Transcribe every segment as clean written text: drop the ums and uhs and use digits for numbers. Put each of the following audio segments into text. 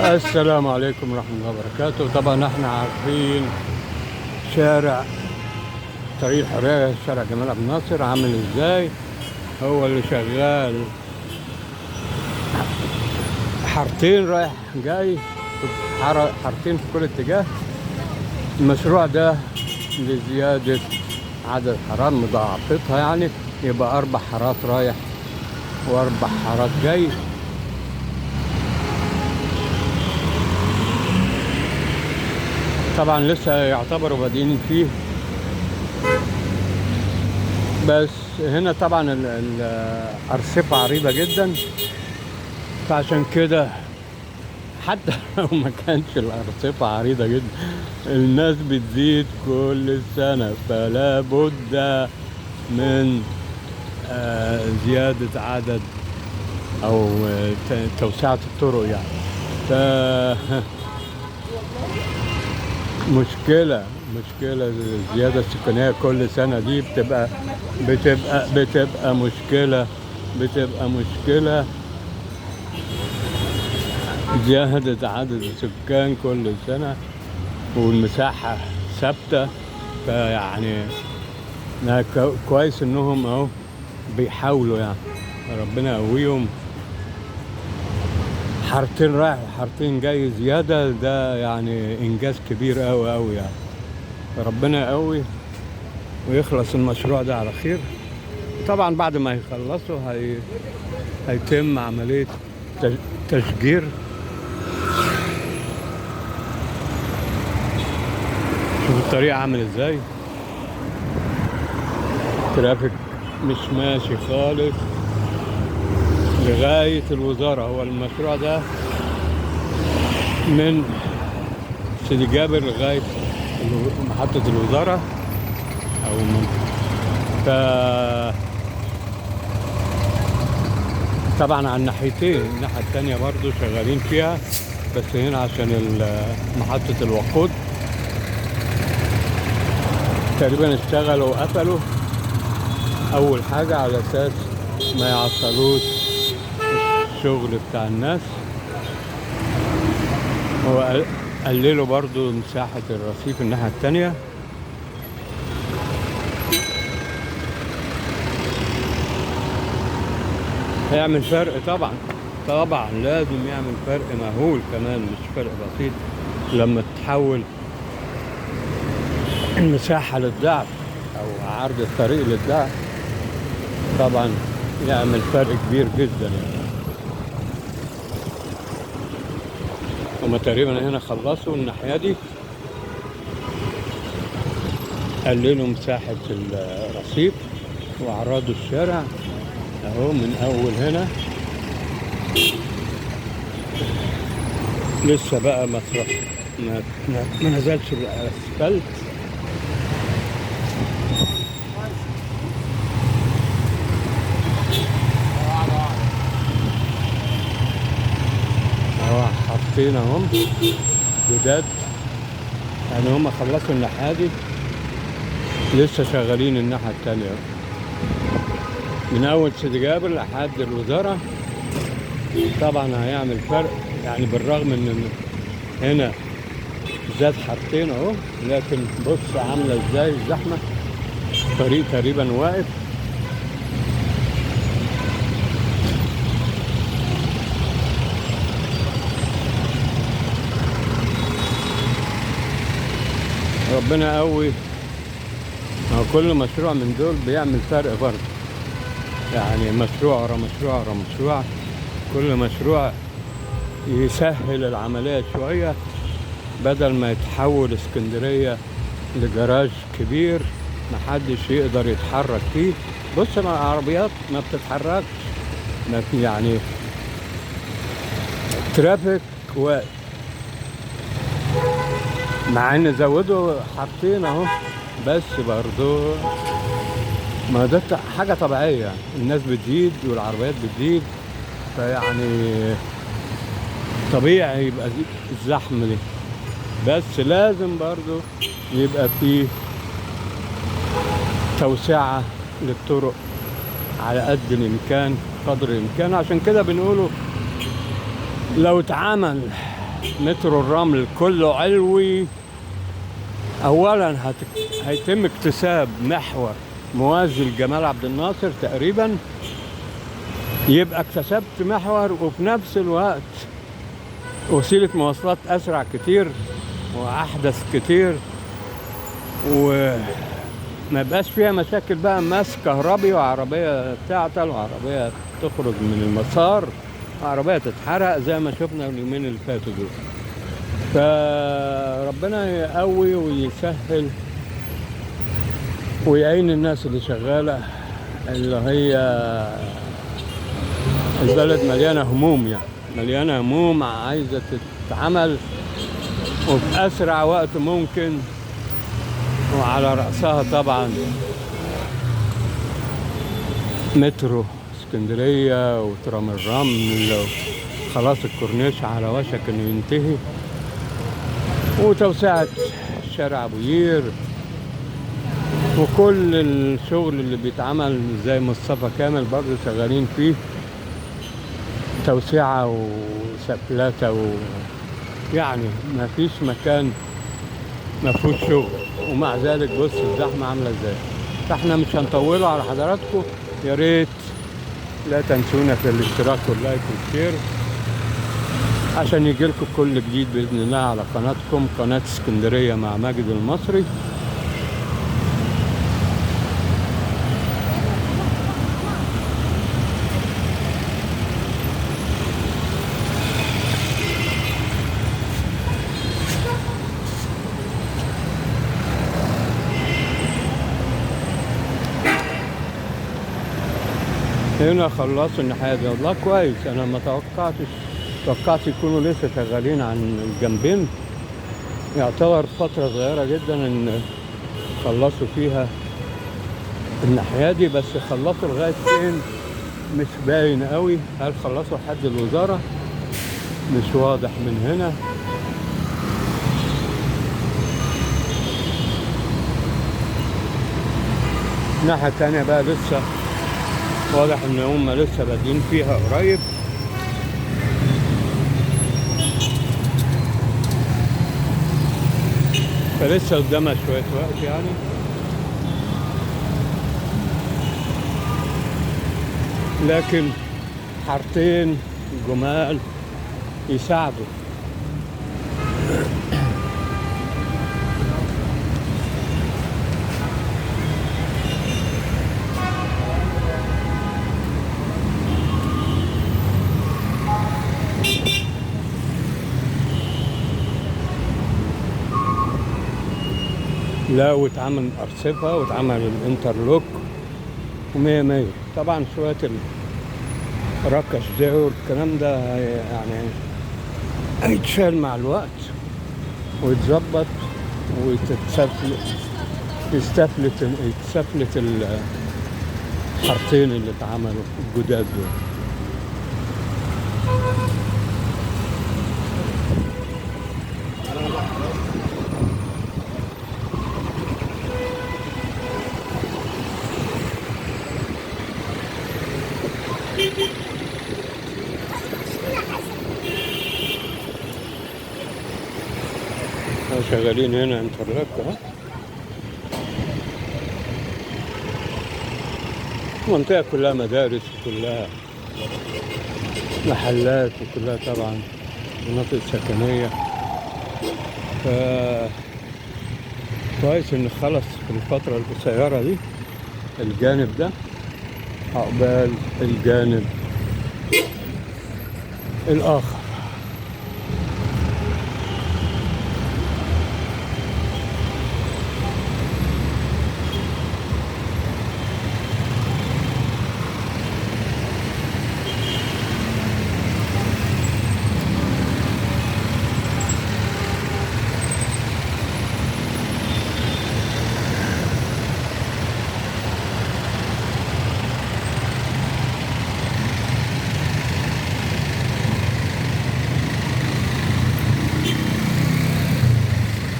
السلام عليكم ورحمة الله وبركاته. طبعا احنا عارفين شارع طريق الحرية، شارع جمال عبد الناصر عامل ازاي. هو اللي شغال حارتين رايح جاي، حارتين في كل اتجاه. المشروع ده لزيادة عدد الحارات، مضاعفتها يعني، يبقى 4 حارات رايح و4 حارات جاي. طبعا لسه يعتبروا بادئين فيه، بس هنا طبعا الأرصفة عريضة جدا، فعشان كده حتى لو ما كانش الأرصفة عريضة جدا الناس بتزيد كل سنة، فلا بد من زيادة عدد أو توسعة الطرق يعني. مشكلة الزيادة السكانية كل سنة دي بتبقى مشكلة. زيادة عدد السكان كل سنة والمساحة ثابتة، فيعني كويس انهم اهو بيحاولوا يعني، ربنا يقويهم. حارتين رايح وحارتين جاي زيادة، ده يعني إنجاز كبير أوي يعني. ربنا يقوي ويخلص المشروع ده على خير. طبعا بعد ما يخلصوا هيتم عملية تشجير. شوف الطريق عامل ازاي، ترافيك مش ماشي خالص لغاية الوزارة. هو المشروع ده من سيدي جابر لغاية محطة الوزارة أو طبعا على الناحيتين، الناحية التانية برضو شغالين فيها، بس هنا عشان محطة الوقود تقريبا اشتغلوا وقفلوا أول حاجة على أساس ما يعطلوش الشغل بتاع الناس. هو قللوا برضو مساحة الرصيف الناحية التانية. هيعمل فرق طبعا لازم يعمل فرق مهول كمان، مش فرق بسيط. لما تحول المساحة للضعف أو عرض الطريق للضعف طبعا يعمل فرق كبير جدا يعني. هما تقريبا هنا خلصوا الناحية دي، قللوا مساحة الرصيف وعرضوا الشارع اهو من اول هنا. لسه بقى ما نزلش الاسفلت. اهو حاطين اهم جداد يعني، هم خلصوا الناحية دي، لسه شغالين الناحية التانية من اول سيدي جابر لحد الوزارة. طبعا هيعمل فرق يعني، بالرغم ان هنا زاد حارتين اهو، لكن بص عاملة ازاي الزحمة، الطريق تقريبا واقف. ربنا يقوي. هو كل مشروع من دول بيعمل فرق برضه يعني، مشروع ورا مشروع ورا مشروع، كل مشروع يسهل العملية شوية، بدل ما يتحول اسكندرية لجراج كبير محدش يقدر يتحرك فيه. بص العربيات ما بتتحركش، ما في يعني ترافيك واقف، مع ان زودوا حاطين اهو، بس برضو ما ده حاجة طبيعية يعني. الناس بتزيد والعربيات بتزيد، فيعني طبيعي يبقى الزحمة دي، بس لازم برضو يبقى فيه توسعة للطرق على قد الإمكان، قدر الإمكان. عشان كده بنقوله لو اتعمل مترو الرمل كله علوي. اولا هيتم اكتساب محور موازي لجمال عبد الناصر تقريبا، يبقى اكتسبت محور وفي نفس الوقت وسيلة مواصلات اسرع كتير واحدث كتير، وما يبقاش فيها مشاكل بقى ماس كهربي وعربية تعطل وعربية تخرج من المسار وعربية تتحرق زي ما شفنا اليومين اللي فاتوا دول. فربنا يقوي ويسهل ويعين الناس اللي شغالة، اللي هي البلد مليانة هموم، يعني مليانة هموم عايزة تتعمل وفي أسرع وقت ممكن، وعلى رأسها طبعا مترو اسكندرية وترام الرمل، خلاص الكورنيش على وشك انه ينتهي، وتوسعة شارع ابو قير، وكل الشغل اللي بيتعمل زي مصطفى كامل برضه شغالين فيه توسعة وسفلتة يعني ما فيش مكان ما فيهوش شغل، ومع ذلك بص الزحمة عاملة ازاي. فاحنا مش هنطوله على حضراتكم، يا ريت لا تنسونا في الاشتراك واللايك والشير عشان يجيلكم كل جديد بإذن الله على قناتكم، قناة اسكندرية مع ماجد المصري. هنا خلصوا الناحية دي، والله كويس. أنا ما توقعت يكونوا لسه شغالين عن الجنبين، يعتبر فترة صغيرة جدا إن خلصوا فيها الناحية دي، بس خلصوا لغاية فين مش باين قوي. هل خلصوا لحد الوزارة؟ مش واضح من هنا. الناحية التانية بقى لسه واضح ان هم لسه بادئين فيها قريب. فلسه قدامها شوية وقت يعني. لكن حارتين جمال يساعدوا. لا واتعمل أرصفة واتعمل الانترلوك ومية مية. طبعا شوية الركش ده والكلام ده يعني هيتشال مع الوقت ويتظبط يتسفلت الحارتين اللي اتعملوا الجداد دول. شغالين هنا انترلوك اهو. المنطقة كلها مدارس وكلها محلات وكلها طبعا مناطق سكنية. كويس ان خلص في الفترة القصيرة دي الجانب ده عقبال الجانب الآخر.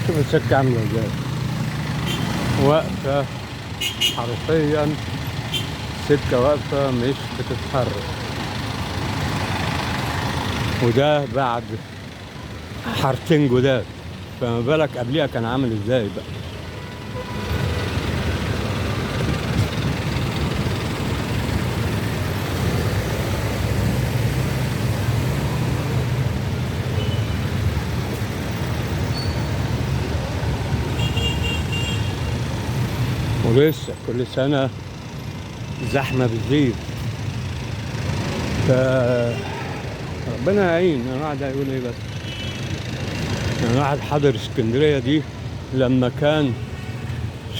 شوف السكة عاملة ازاي، واقفة حرفيا، سكة واقفة مش بتتحرك. وده بعد حارتين جداد، فما بالك قبليها كان عامل ازاي بقى. ولسه كل سنة زحمة بتزيد. ف ربنا يعين. انا قاعد اقول ايه بس، انا قاعد حاضر اسكندرية دي لما كان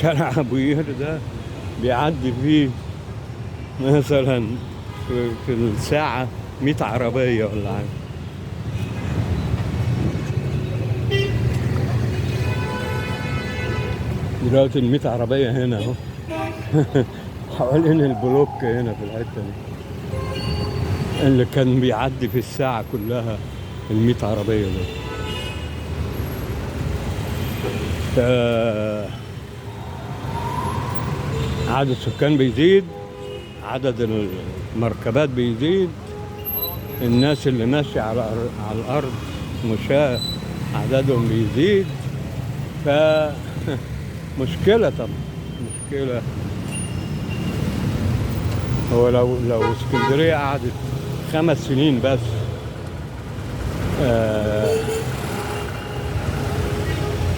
شارع ابو قير ده بيعدي فيه مثلا في الساعة 100 عربية ولا حاجة. دلوقتي ال 100 عربية هنا اهو حوالين البلوك هنا في الحتة دي، اللي كان بيعدي في الساعة كلها ال 100 عربية دول. عدد السكان بيزيد، عدد المركبات بيزيد، الناس اللي ماشية على الأرض مشاة عددهم بيزيد. مشكلة طبعا، مشكلة. هو لو اسكندرية قعدت 5 سنين بس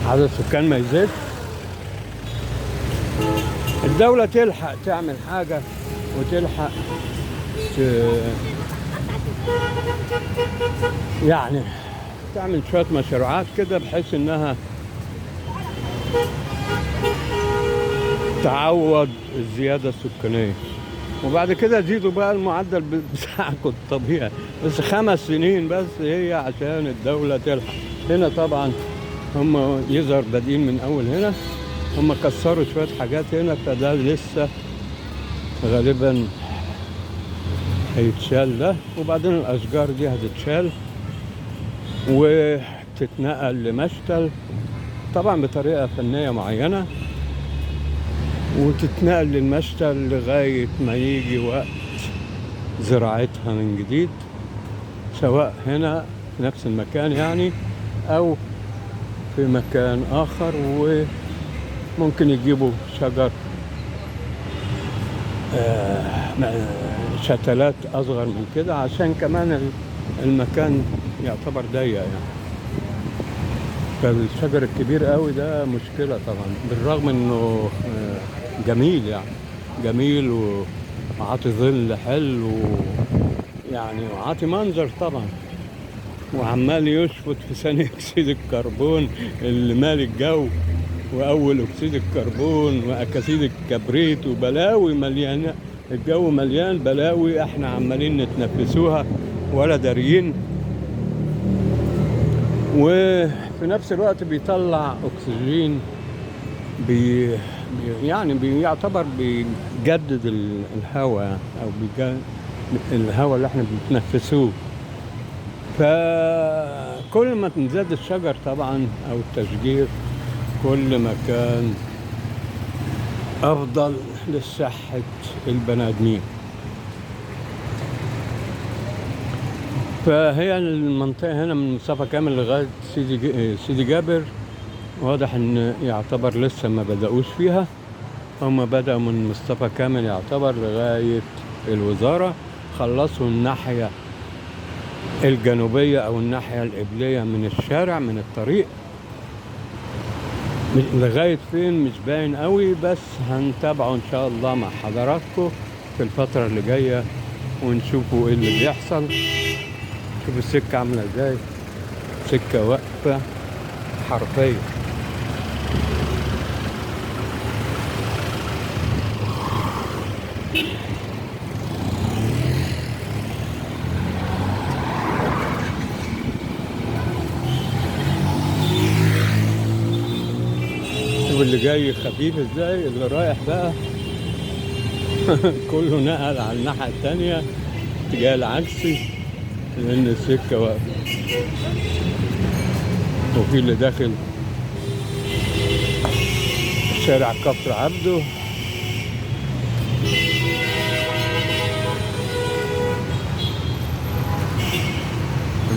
عدد السكان ما يزيد، الدولة تلحق تعمل حاجة وتلحق يعني تعمل شوية مشروعات كده بحيث انها تعوض الزيادة السكانية، وبعد كده زيدوا بقى المعدل بتاعكم الطبيعي. بس 5 سنين بس هي عشان الدولة تلحق. هنا طبعا هم يظهر بادئين من اول هنا، هم كسروا شوية حاجات هنا، فده لسه غالبا هيتشال ده، وبعدين الاشجار دي هتتشال وتتنقل لمشتل طبعا بطريقة فنية معينة، وتتنقل للمشتل لغاية ما يجي وقت زراعتها من جديد، سواء هنا في نفس المكان يعني أو في مكان آخر. وممكن يجيبوا شجر شتلات أصغر من كده عشان كمان المكان يعتبر ضيق يعني. فالشجر الكبير قوي ده مشكلة طبعا، بالرغم انه جميل يعني، جميل وعاطي ظل حلو يعني، وعاطي منظر طبعا، وعمال يشفط في ثاني اكسيد الكربون اللي مال الجو، واول اكسيد الكربون واكاسيد الكبريت وبلاوي مليانه. الجو مليان بلاوي احنا عمالين نتنفسوها ولا داريين، وفي نفس الوقت بيطلع اكسجين يعني بيعتبر بيجدد الهواء او الهواء اللي احنا بنتنفسوه. فكل ما تزداد الشجر طبعا او التشجير كل ما كان افضل لصحة البني ادمين. فهي المنطقة هنا من مصطفى كامل لغاية سيدي جابر واضح ان يعتبر لسه ما بدأوش فيها، هم بدأوا من مصطفى كامل يعتبر لغاية الوزارة، خلصوا الناحية الجنوبية او الناحية القبلية من الشارع من الطريق، لغاية فين مش باين قوي، بس هنتابعه ان شاء الله مع حضراتكم في الفترة اللي جاية ونشوفوا ايه اللي بيحصل. شوفوا السكة عاملة ازاي، سكة واقفة حرفيا. واللي جاي خفيف ازاي، اللي رايح بقى كله نقل على الناحية التانية اتجاه العكسي لأن السكة واقفة، وفي اللي داخل شارع كفر عبده.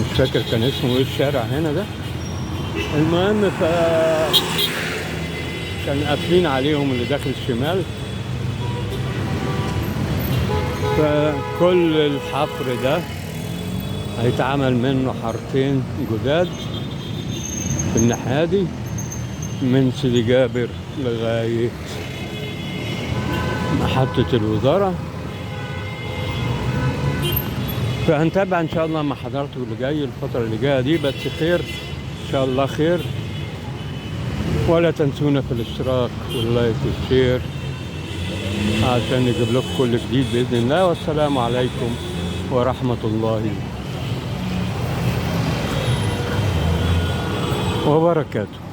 مش فاكر كان اسمه ايه الشارع هنا ده. المهم كان قافلين عليهم اللي داخل الشمال، فكل الحفر ده هيتعمل منه حارتين جداد في الناحية دي من سيدي جابر لغاية محطة الوزارة. فهنتابع ان شاء الله مع حضراتكم اللي جاي الفترة اللي جاية دي، بس خير ان شاء الله خير. ولا تنسونا في الاشتراك واللايك والشير عشان نجيب لكم كل جديد بإذن الله. والسلام عليكم ورحمة الله وبركاته.